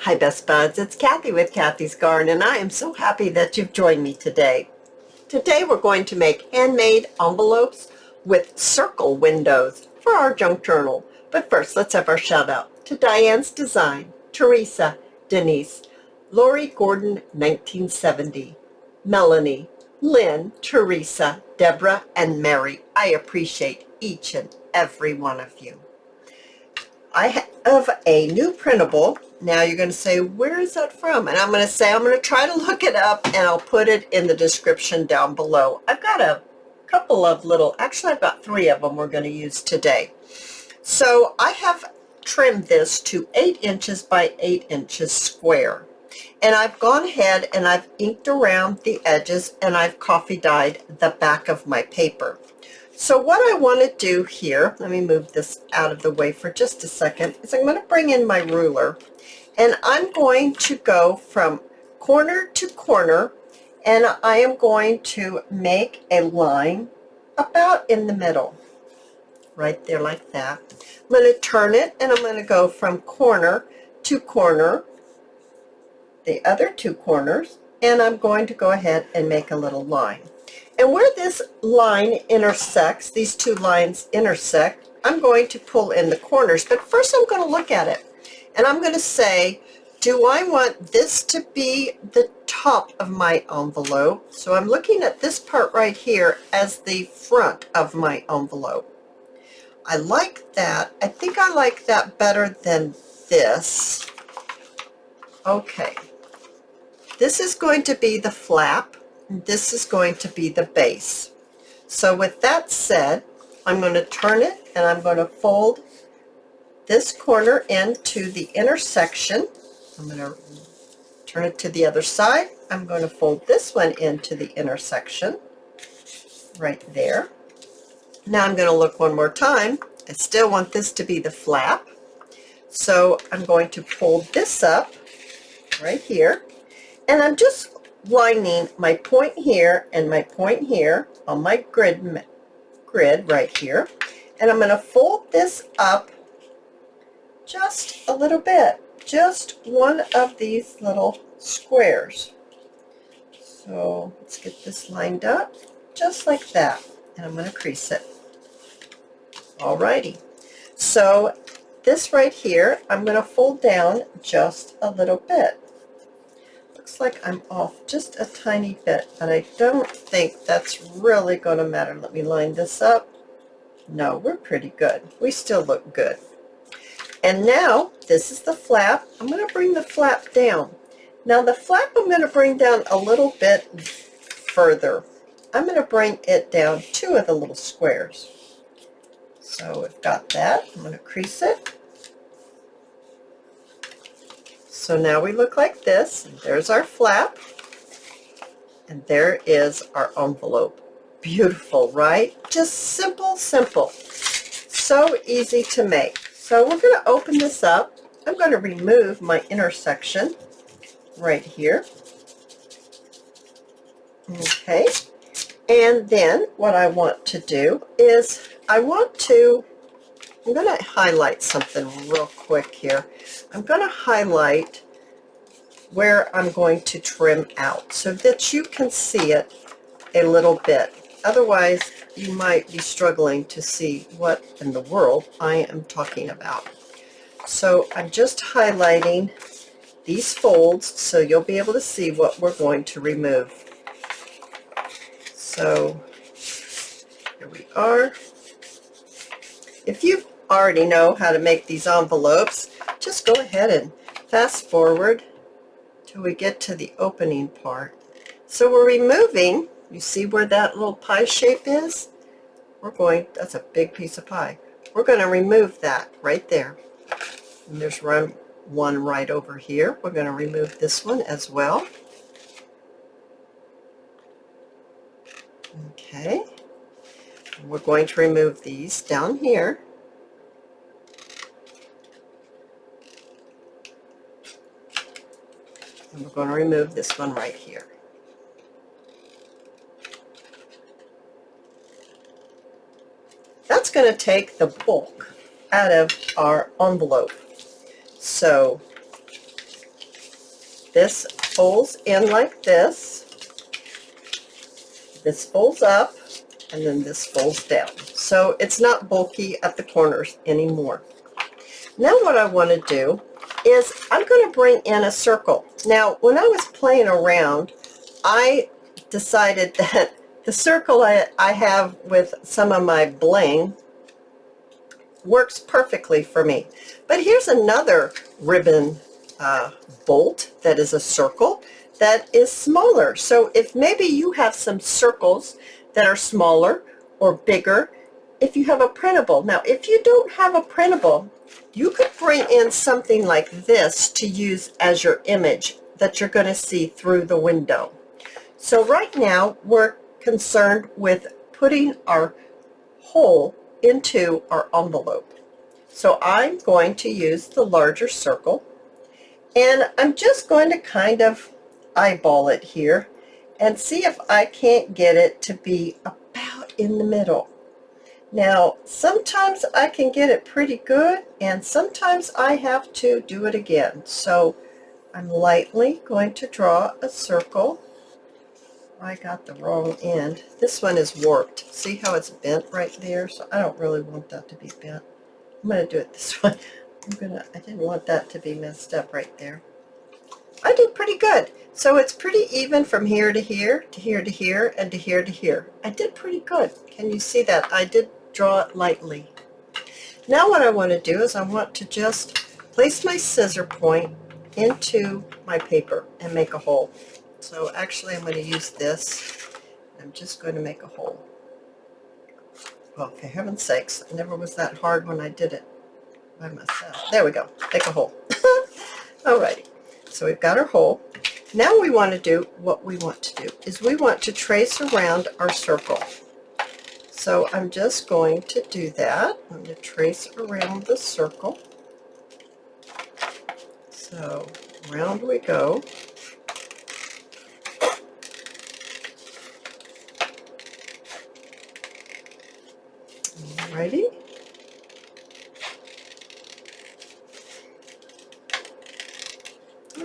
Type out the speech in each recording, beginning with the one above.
Hi Best Buds, it's Cathy with Cathy's Garden, and I am so happy that you've joined me today. Today we're going to make handmade envelopes with circle windows for our junk journal. But first, let's have our shout out to Diane's Design, Teresa, Denise, Lori Gordon 1970, Melanie, Lynn, Teresa, Deborah, and Mary. I appreciate each and every one of you. I have a new printable. Now you're going to say, where is that from? And I'm going to say, I'm going to try to look it up, and I'll put it in the description down below. I've got a couple of little, actually I've got 3 of them we're going to use today. So I have trimmed this to 8 inches by 8 inches square. And I've gone ahead and I've inked around the edges, and I've coffee dyed the back of my paper. So what I want to do here, let me move this out of the way for just a second, is I'm going to bring in my ruler, and I'm going to go from corner to corner, and I am going to make a line about in the middle, right there like that. I'm going to turn it, and I'm going to go from corner to corner, the other 2 corners, and I'm going to go ahead and make a little line. And where this line intersects, these 2 lines intersect, I'm going to pull in the corners. But first I'm going to look at it, and I'm going to say, do I want this to be the top of my envelope? So I'm looking at this part right here as the front of my envelope. I like that. I think I like that better than this. Okay. This is going to be the flap. This is going to be the base. So with that said, I'm going to turn it, and I'm going to fold this corner into the intersection. I'm going to turn it to the other side. I'm going to fold this one into the intersection right there. Now I'm going to look one more time. I still want this to be the flap. So I'm going to pull this up right here, and I'm just lining my point here and my point here on my grid right here, and I'm going to fold this up just a little bit, just one of these little squares. So let's get this lined up just like that, and I'm going to crease it. Alrighty, so this right here I'm going to fold down just a little bit. Looks like I'm off just a tiny bit, but I don't think that's really going to matter. Let me line this up. No, we're pretty good. We still look good. And now this is the flap. I'm going to bring the flap down. Now the flap I'm going to bring down a little bit further. I'm going to bring it down 2 of the little squares. So I've got that. I'm going to crease it. So now we look like this. There's our flap, and there is our envelope. Beautiful, right? Just simple, simple. So easy to make. So we're going to open this up. I'm going to remove my intersection right here. Okay. And then what I want to do is I'm going to highlight something real quick here. I'm going to highlight where I'm going to trim out so that you can see it a little bit. Otherwise, you might be struggling to see what in the world I am talking about. So I'm just highlighting these folds so you'll be able to see what we're going to remove. So here we are. If you already know how to make these envelopes, just go ahead and fast forward till we get to the opening part. So we're removing, you see where that little pie shape is? That's a big piece of pie. We're going to remove that right there. And there's one right over here. We're going to remove this one as well. Okay. And we're going to remove these down here. And we're going to remove this one right here. That's going to take the bulk out of our envelope. So This folds in like this. This folds up, and then this folds down. So it's not bulky at the corners anymore. Now what I want to do is I'm going to bring in a circle. Now, when I was playing around, I decided that the circle I have with some of my bling works perfectly for me. But here's another ribbon bolt that is a circle that is smaller. So if maybe you have some circles that are smaller or bigger, if you have a printable. Now, if you don't have a printable, you could bring in something like this to use as your image that you're going to see through the window. So right now, we're concerned with putting our hole into our envelope. So I'm going to use the larger circle, and I'm just going to kind of eyeball it here and see if I can't get it to be about in the middle. Now, sometimes I can get it pretty good, and sometimes I have to do it again. So I'm lightly going to draw a circle. I got the wrong end. This one is warped. See how it's bent right there? So I don't really want that to be bent. I'm going to do it this way. I didn't want that to be messed up right there. I did pretty good. So it's pretty even from here to here, to here to here, and to here to here. I did pretty good. Can you see that? I did draw it lightly. Now what I want to do is I want to just place my scissor point into my paper and make a hole. So actually I'm going to use this. I'm just going to make a hole. Oh, for heaven's sakes, it never was that hard when I did it by myself. There we go. Make a hole. Alrighty. So we've got our hole. Now we want to do what we want to do is we want to trace around our circle. So I'm just going to do that. I'm going to trace around the circle. So around we go. Alrighty.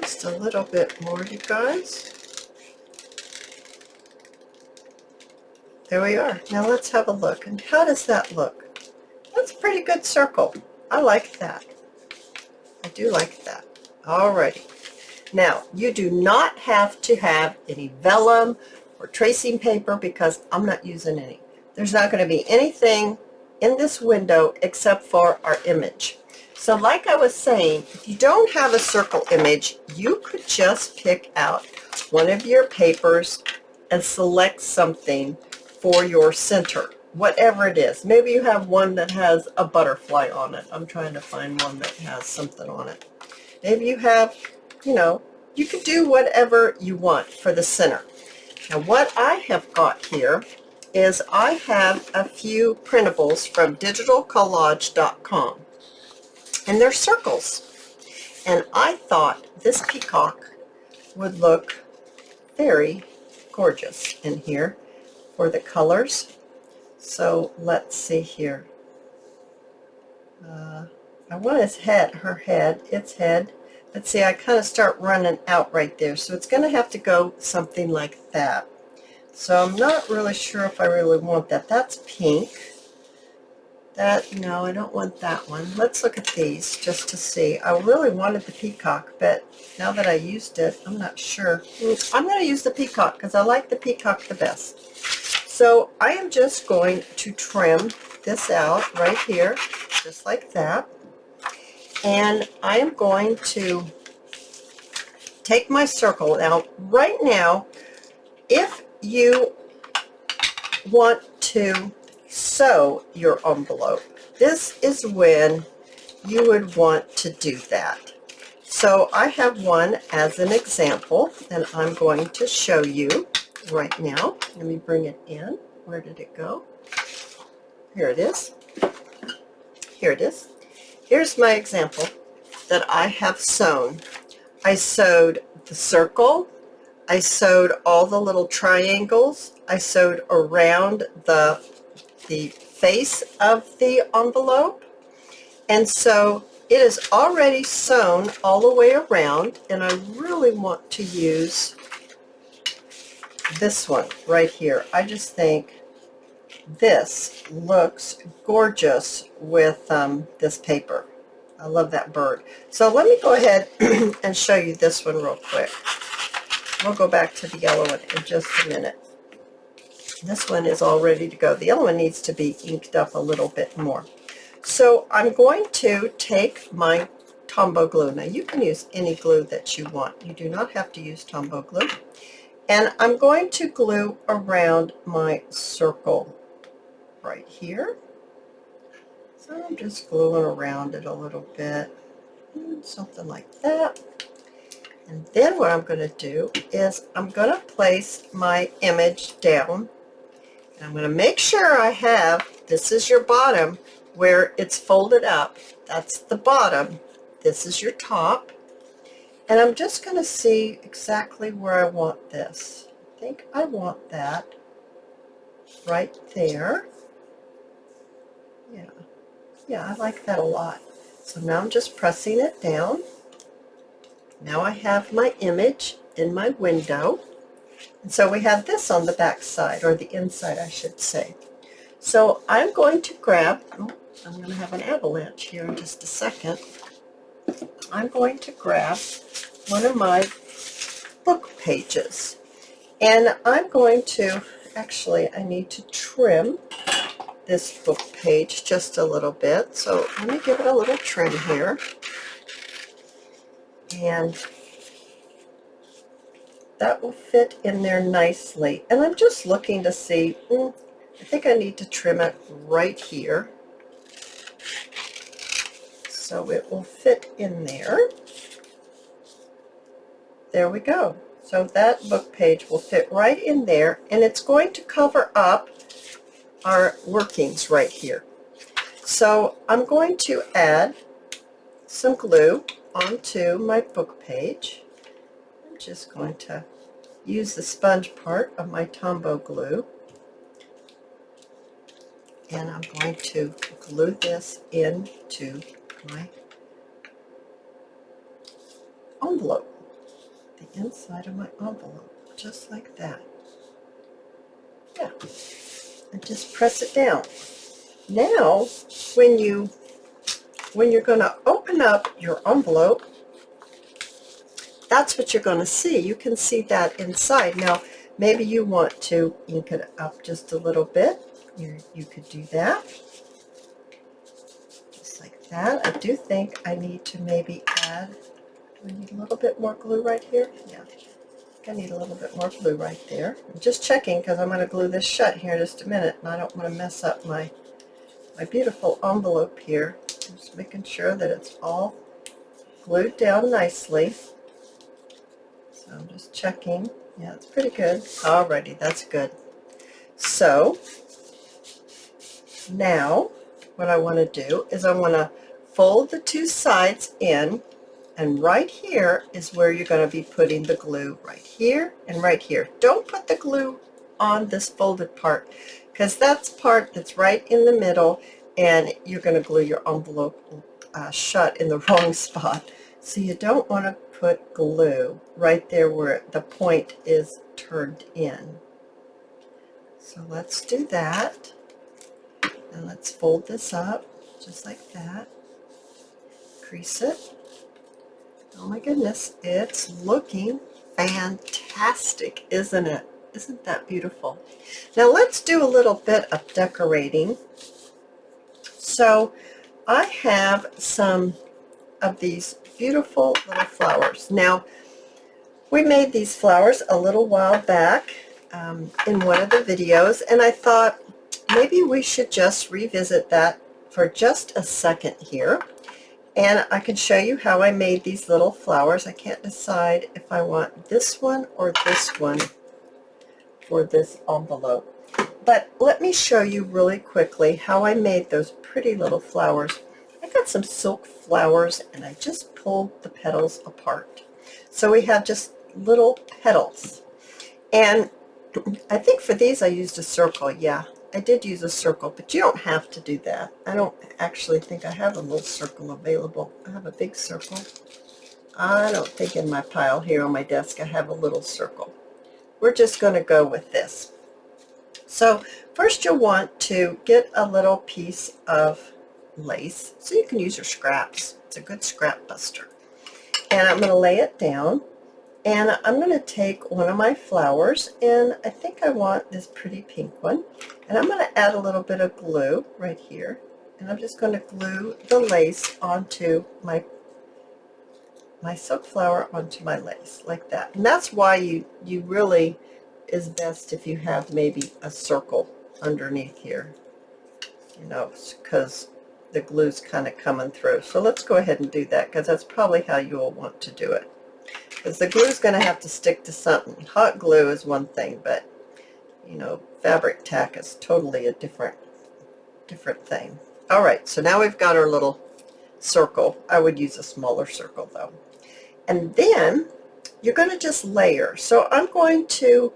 Just a little bit more, you guys. There we are. Now let's have a look. And how does that look? That's a pretty good circle. I like that. I do like that. Alrighty. Now, you do not have to have any vellum or tracing paper because I'm not using any. There's not going to be anything in this window except for our image. So like I was saying, if you don't have a circle image, you could just pick out one of your papers and select something for your center, whatever it is. Maybe you have one that has a butterfly on it. I'm trying to find one that has something on it. Maybe you have, you could do whatever you want for the center. Now what I have got here is I have a few printables from digitalcollage.com, and they're circles. And I thought this peacock would look very gorgeous in here for the colors. So let's see here. I want its head, its head. Let's see, I kind of start running out right there. So it's going to have to go something like that. So I'm not really sure if I really want that. That's pink. No, I don't want that one. Let's look at these just to see. I really wanted the peacock, but now that I used it, I'm not sure. I'm going to use the peacock because I like the peacock the best. So I am just going to trim this out right here, just like that. And I am going to take my circle. Now, right now, if you want to sew your envelope, this is when you would want to do that. So I have one as an example, and I'm going to show you right now. Let me bring it in. Where did it go? Here it is. Here it is. Here's my example that I have sewn. I sewed the circle. I sewed all the little triangles. I sewed around the face of the envelope. And so it is already sewn all the way around, and I really want to use this one right here. I just think this looks gorgeous with this paper. I love that bird. So let me go ahead and show you this one real quick. We'll go back to the yellow one in just a minute. This one is all ready to go. The yellow one needs to be inked up a little bit more. So I'm going to take my Tombow glue. Now you can use any glue that you want. You do not have to use Tombow glue. And I'm going to glue around my circle right here. So I'm just gluing around it a little bit, something like that. And then what I'm going to do is I'm going to place my image down. And I'm going to make sure I have, this is your bottom where it's folded up. That's the bottom. This is your top. And I'm just going to see exactly where I want this. I think I want that right there. Yeah, I like that a lot. So now I'm just pressing it down. Now I have my image in my window. And so we have this on the back side, or the inside, I should say. So I'm going to grab, I'm going to have an avalanche here in just a second. I'm going to grab one of my book pages. And I'm going to, actually, I need to trim this book page just a little bit. So let me give it a little trim here. And that will fit in there nicely. And I'm just looking to see, I think I need to trim it right here so it will fit in there. There we go. So that book page will fit right in there, and it's going to cover up our workings right here. So I'm going to add some glue onto my book page. I'm just going to use the sponge part of my Tombow glue, and I'm going to glue this into my envelope, the inside of my envelope, just like that. Yeah, and just press it down. Now, when you're going to open up your envelope, that's what you're going to see. You can see that inside. Now, maybe you want to ink it up just a little bit. You could do that. Just like that. I do think I need to maybe add, do I need a little bit more glue right here? Yeah, I think I need a little bit more glue right there. I'm just checking because I'm going to glue this shut here in just a minute, and I don't want to mess up my beautiful envelope here. I'm just making sure that it's all glued down nicely. So I'm just checking. Yeah, it's pretty good. Alrighty, that's good. So now what I want to do is I want to fold the two sides in, and right here is where you're going to be putting the glue, right here and right here. Don't put the glue on this folded part, because that's part that's right in the middle, and you're going to glue your envelope shut in the wrong spot. So you don't want to put glue right there where the point is turned in. So let's do that. And let's fold this up just like that. Crease it. Oh my goodness, it's looking fantastic, isn't it? Isn't that beautiful? Now let's do a little bit of decorating. So I have some of these beautiful little flowers. Now, we made these flowers a little while back in one of the videos, and I thought maybe we should just revisit that for just a second here. And I can show you how I made these little flowers. I can't decide if I want this one or this one for this envelope. But let me show you really quickly how I made those pretty little flowers. I got some silk flowers and I just pulled the petals apart. So we have just little petals. And I think for these I used a circle. Yeah, I did use a circle, but you don't have to do that. I don't actually think I have a little circle available. I have a big circle. I don't think in my pile here on my desk I have a little circle. We're just going to go with this. So first you'll want to get a little piece of lace. So you can use your scraps. It's a good scrap buster. And I'm going to lay it down. And I'm going to take one of my flowers, and I think I want this pretty pink one. And I'm going to add a little bit of glue right here. And I'm just going to glue the lace onto my silk flower onto my lace, like that. And that's why you really is best if you have maybe a circle underneath here, you know, because the glue's kind of coming through. So let's go ahead and do that, because that's probably how you'll want to do it. Because the glue is going to have to stick to something. Hot glue is one thing, but, you know, fabric tack is totally a different thing. All right, so now we've got our little circle. I would use a smaller circle, though. And then you're going to just layer. So I'm going to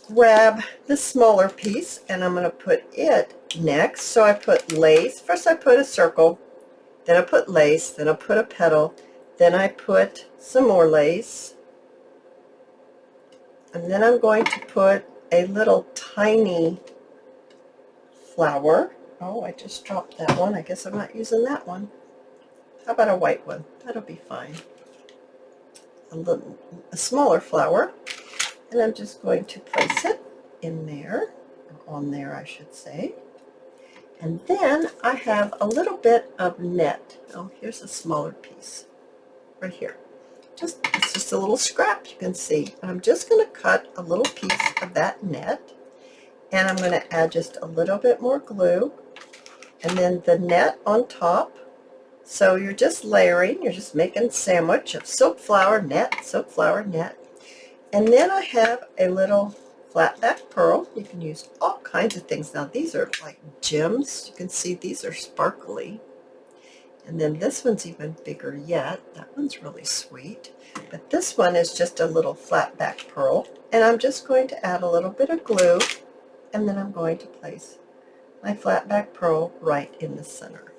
grab this smaller piece, and I'm going to put it next. So I put lace. First I put a circle, then I put lace, then I put a petal, then I put some more lace, and then I'm going to put a little tiny flower. Oh, I just dropped that one. I guess I'm not using that one. How about a white one? That'll be fine. A smaller flower, and I'm just going to place it in there, or on there I should say. And then I have a little bit of net. Oh, here's a smaller piece right here. It's just a little scrap, you can see. And I'm just going to cut a little piece of that net, and I'm going to add just a little bit more glue, and then the net on top. So you're just layering, you're just making a sandwich of silk flower, net, silk flower, net. And then I have a little flat back pearl. You can use all kinds of things. Now these are like gems. You can see these are sparkly. And then this one's even bigger yet. That one's really sweet. But this one is just a little flat back pearl. And I'm just going to add a little bit of glue, and then I'm going to place my flat back pearl right in the center.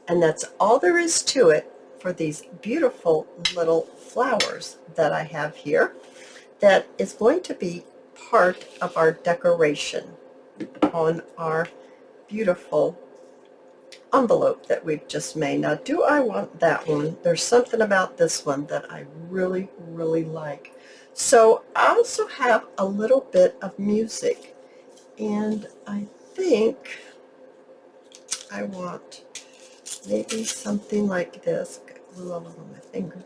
And that's all there is to it for these beautiful little flowers that I have here. That is going to be part of our decoration on our beautiful envelope that we've just made. Now, do I want that one? There's something about this one that I really, really like. So I also have a little bit of music, and I think I want maybe something like this. Got glue all over my finger.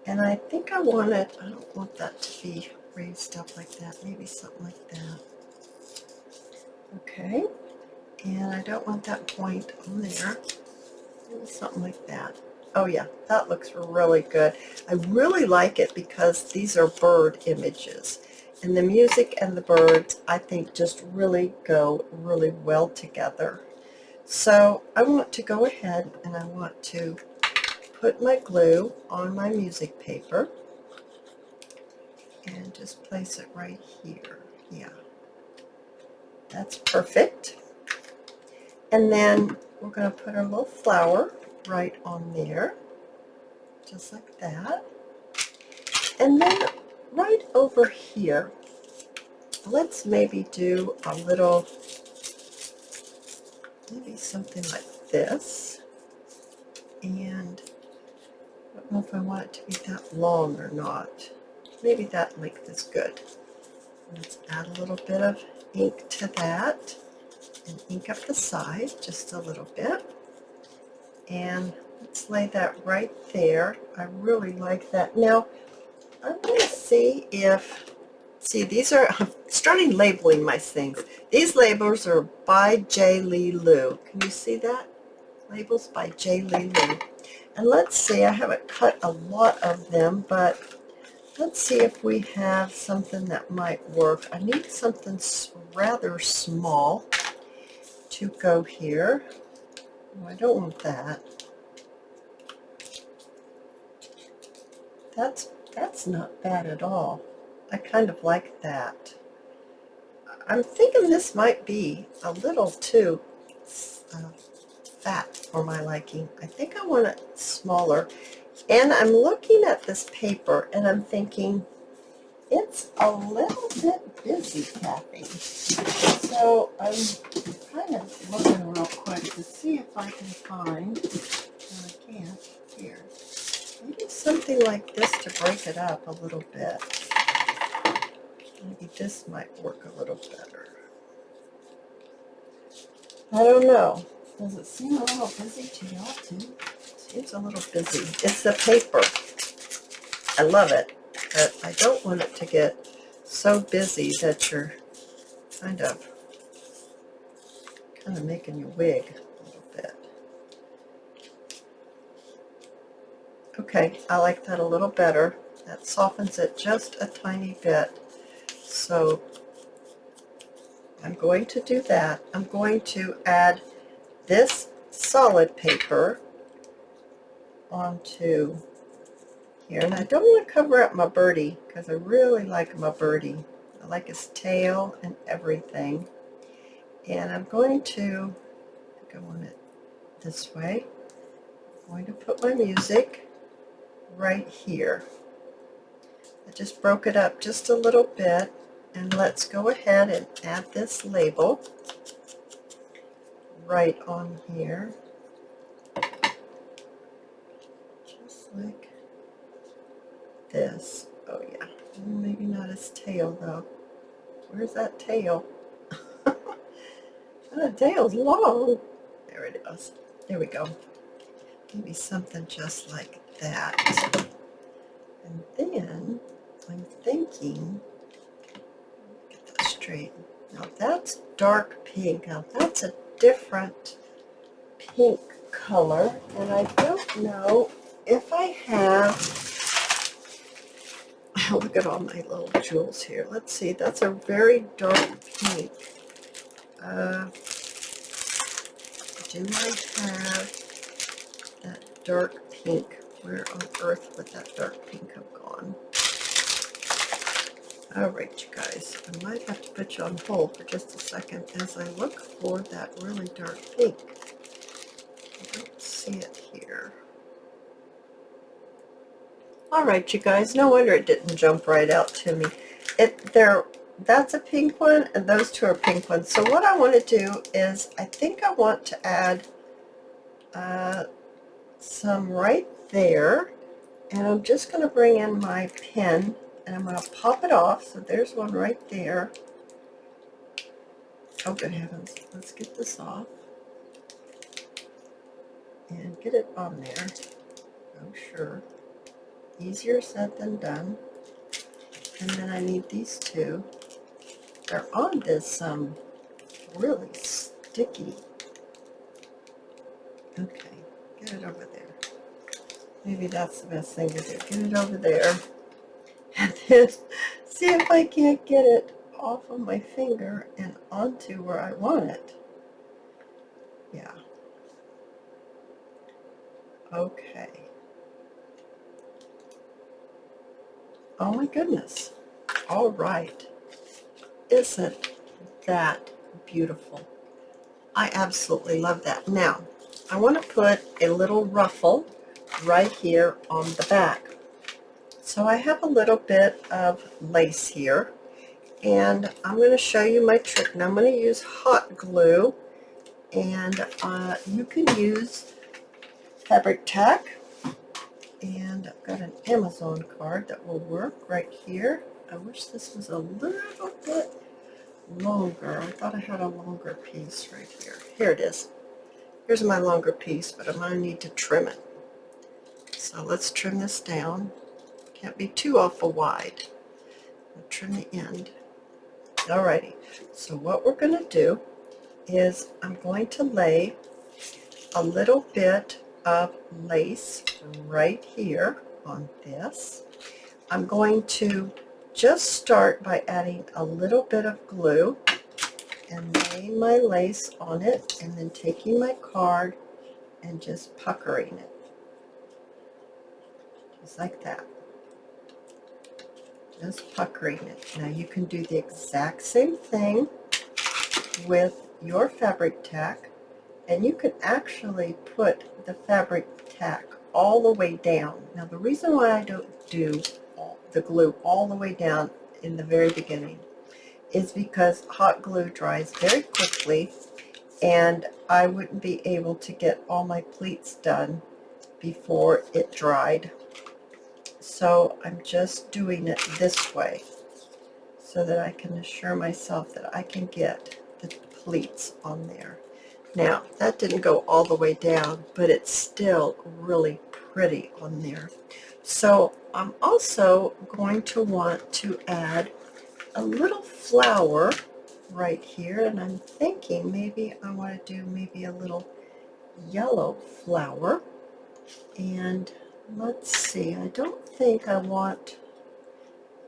And I think I want it, I don't want that to be raised up like that. Maybe something like that. Okay. And I don't want that point on there. Maybe something like that. Oh yeah, that looks really good. I really like it because these are bird images. And the music and the birds, I think, just really go really well together. So I want to go ahead and I want to put my glue on my music paper and just place it right here. Yeah, that's perfect. And then we're going to put our little flower right on there, just like that. And then right over here, let's maybe do a little, maybe something like this. And I don't know if I want it to be that long or not. Maybe that length is good. Let's add a little bit of ink to that and ink up the side just a little bit. And let's lay that right there. I really like that. Now, I'm going to see if, these are, I'm starting labeling my things. These labels are by J Lee Loo. Can you see that? Labels by J Lee Loo. And let's see, I haven't cut a lot of them, but let's see if we have something that might work. I need something rather small to go here. Oh, I don't want that. That's not bad at all. I kind of like that. I'm thinking this might be a little too fat for my liking. I think I want it smaller. And I'm looking at this paper and I'm thinking, it's a little bit busy, Cathy. So I'm kind of looking real quick to see if I can find, and I can't, here, maybe something like this to break it up a little bit. Maybe this might work a little better. I don't know. Does it seem a little busy to y'all too? It seems a little busy. It's the paper. I love it, but I don't want it to get so busy that you're kind of making you wig a little bit. Okay, I like that a little better. That softens it just a tiny bit. So I'm going to do that. I'm going to add this solid paper onto here. And I don't want to cover up my birdie because I really like my birdie. I like his tail and everything. And I'm going to go on it this way. I'm going to put my music right here. I just broke it up just a little bit, and let's go ahead and add this label right on here, just like this. Oh yeah, maybe not his tail though. Where's that tail? That tail's long. There it is. There we go. Maybe something just like that. And then I'm thinking, get that straight. Now that's dark pink. Now that's a different pink color, and I don't know if I have, look at all my little jewels here. Let's see, that's a very dark pink. Do I have that dark pink? Where on earth would that dark pink have gone? All right, you guys, I might have to put you on hold for just a second as I look for that really dark pink. I don't see it here. All right, you guys, no wonder it didn't jump right out to me. That's a pink one, and those two are pink ones. So what I want to do is, I think I want to add some right there, and I'm just going to bring in my pen, and I'm going to pop it off. So there's one right there. Oh, good heavens. Let's get this off and get it on there. Oh, sure. Easier said than done. And then I need these two. They're on this really sticky. Okay, get it over there. Maybe that's the best thing to do. Get it over there. And then see if I can't get it off of my finger and onto where I want it. Yeah. Okay. Oh my goodness. All right. Isn't that beautiful? I absolutely love that. Now, I want to put a little ruffle right here on the back. So I have a little bit of lace here, and I'm going to show you my trick. Now I'm going to use hot glue, and you can use fabric tack, and I've got an Amazon card that will work right here. I wish this was a little bit longer. I thought I had a longer piece right here. Here it is. Here's my longer piece, but I'm going to need to trim it. So let's trim this down. Can't be too awful wide. I'll trim the end. Alrighty, so what we're going to do is I'm going to lay a little bit of lace right here on this. I'm going to just start by adding a little bit of glue and laying my lace on it, and then taking my card and just puckering it. Just like that. just puckering it. Now you can do the exact same thing with your fabric tack, and you can actually put the fabric tack all the way down. Now the reason why I don't do the glue all the way down in the very beginning is because hot glue dries very quickly, and I wouldn't be able to get all my pleats done before it dried. So I'm just doing it this way so that I can assure myself that I can get the pleats on there. Now, that didn't go all the way down, but it's still really pretty on there. So I'm also going to want to add a little flower right here, and I'm thinking maybe I want to do maybe a little yellow flower. And let's see, I don't think I want,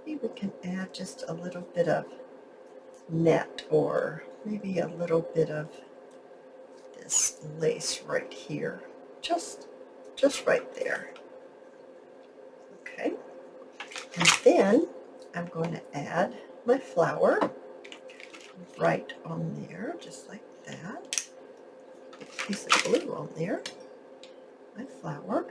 maybe we can add just a little bit of net, or maybe a little bit of this lace right here, just right there. Okay, and then I'm going to add my flower right on there, just like that. Put a piece of glue on there, my flower.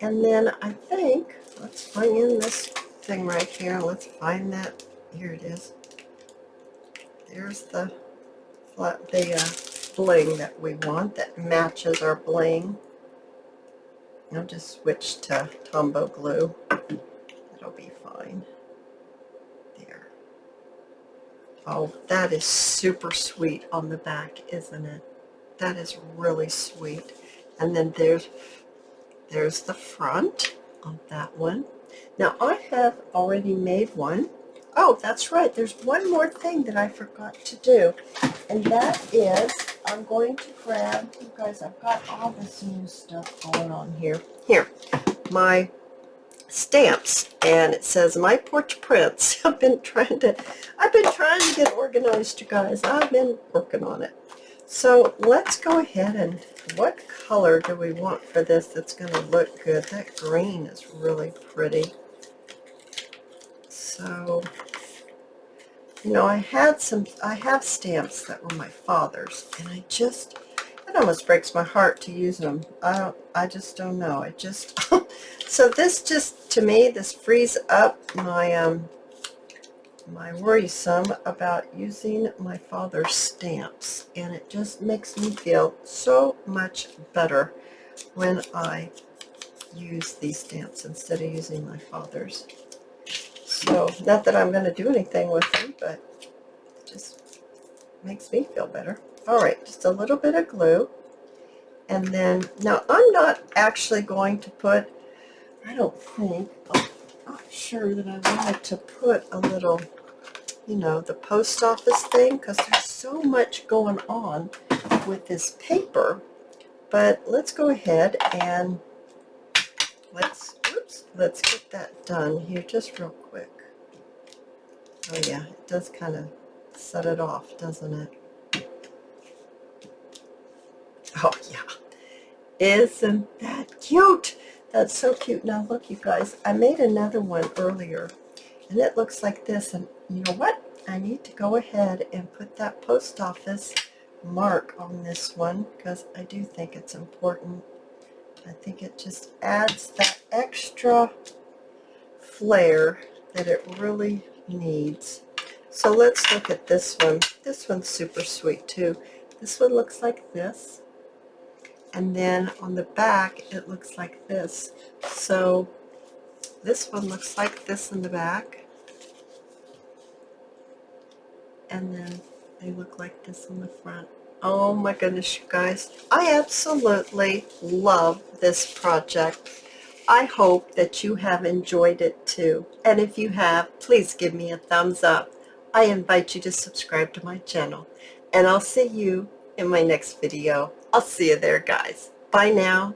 And then I think, let's bring in this thing right here. Let's find that. Here it is. There's the bling that we want, that matches our bling. I'll just switch to Tombow glue. That'll be fine. There. Oh, that is super sweet on the back, isn't it? That is really sweet. And then there's the front of that one. Now I have already made one. Oh, that's right. There's one more thing that I forgot to do. And that is, I'm going to grab, you guys, I've got all this new stuff going on here. Here, my stamps, and it says My Porch Prints. I've been trying to get organized, you guys. I've been working on it. So let's go ahead, and what color do we want for this that's going to look good? That green is really pretty. So, you know, I have stamps that were my father's, and it almost breaks my heart to use them. I just don't know. So this just, to me, this frees up my my worrisome about using my father's stamps, and it just makes me feel so much better when I use these stamps instead of using my father's. So, not that I'm going to do anything with them, but it just makes me feel better. Alright, just a little bit of glue. And then, now I'm not actually going to put, I don't think, I'm not sure that I wanted to put a little, you know, the post office thing, because there's so much going on with this paper. But let's go ahead and let's get that done here just real quick. Oh yeah, it does kind of set it off, doesn't it? Oh yeah, isn't that cute? That's so cute. Now look, you guys, I made another one earlier, and it looks like this. And you know what? I need to go ahead and put that post office mark on this one, because I do think it's important. I think it just adds that extra flair that it really needs. So let's look at this one. This one's super sweet too. This one looks like this, and then on the back it looks like this. So this one looks like this in the back, and then they look like this in the front. Oh my goodness, you guys, I absolutely love this project. I hope that you have enjoyed it too. And if you have, please give me a thumbs up. I invite you to subscribe to my channel. And I'll see you in my next video. I'll see you there, guys. Bye now.